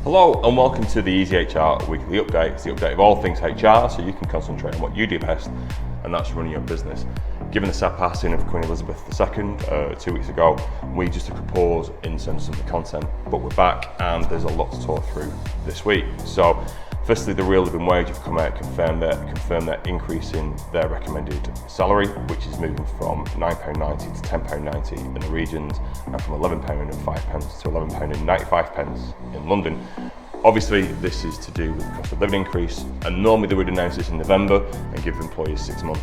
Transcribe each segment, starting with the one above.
Hello and welcome to the EZHR Weekly Update. It's the update of all things HR so you can concentrate on what you do best, and that's running your business. Given the sad passing of Queen Elizabeth II 2 weeks ago, we just took a pause in terms of the content, but we're back and there's a lot to talk through this week. So firstly, the real living wage have come out confirmed their increase in their recommended salary, which is moving from £9.90 to £10.90 in the regions, and from £11.05 to £11.95 in London. Obviously, this is to do with the cost of living increase, and normally they would announce this in November and give employees 6 months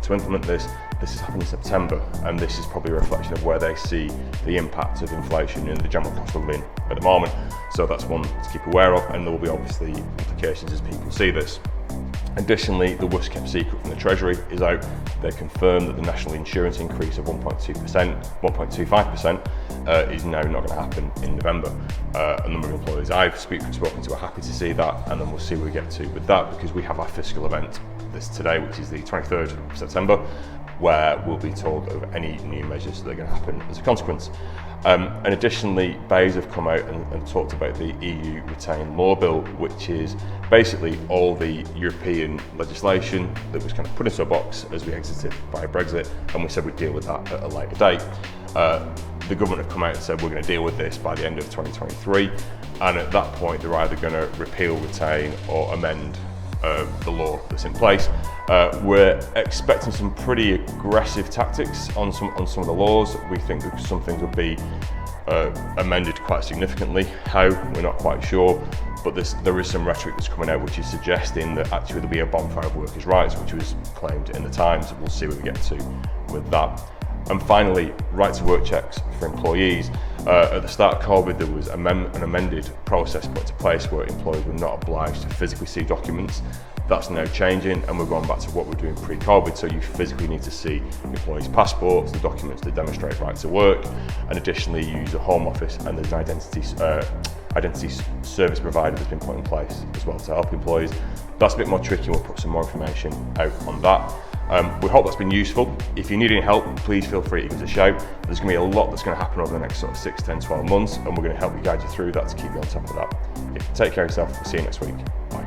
to implement this. This has happened in September, and this is probably a reflection of where they see the impact of inflation and the general cost of living at the moment. So that's one to keep aware of, and there will be obviously implications as people see this. Additionally, the worst kept secret from the Treasury is out. They confirmed that the national insurance increase of 1.25% is now not going to happen in November. A number of employees I've spoken to are happy to see that, and then we'll see where we get to with that, because we have our fiscal event this today, which is the 23rd of September, where we'll be told of any new measures that are going to happen as a consequence. And additionally, BEIS have come out and talked about the EU Retain Law Bill, which is basically all the European legislation that was kind of put into a box as we exited via Brexit, and we said we'd deal with that at a later date. The government have come out and said we're going to deal with this by the end of 2023, and at that point they're either going to repeal, retain or amend the law that's in place. We're expecting some pretty aggressive tactics on some of the laws. We think that some things will be amended quite significantly. How, we're not quite sure, but there is some rhetoric that's coming out which is suggesting that actually there'll be a bonfire of workers' rights, which was claimed in the Times. We'll see where we get to with that. And finally, right to work checks for employees. At the start of COVID, there was an amended process put into place where employees were not obliged to physically see documents. That's now changing, and we're going back to what we're doing pre-COVID, so you physically need to see employees' passports, the documents that demonstrate right to work, and additionally use a home office, and there's an identity service provider that's been put in place as well to help employees. That's a bit more tricky, and we'll put some more information out on that. We hope that's been useful. If you need any help, please feel free to give us a shout. There's going to be a lot that's going to happen over the next sort of 6, 10, 12 months, and we're going to help you guide you through that to keep you on top of that. Take care of yourself. We'll see you next week. Bye.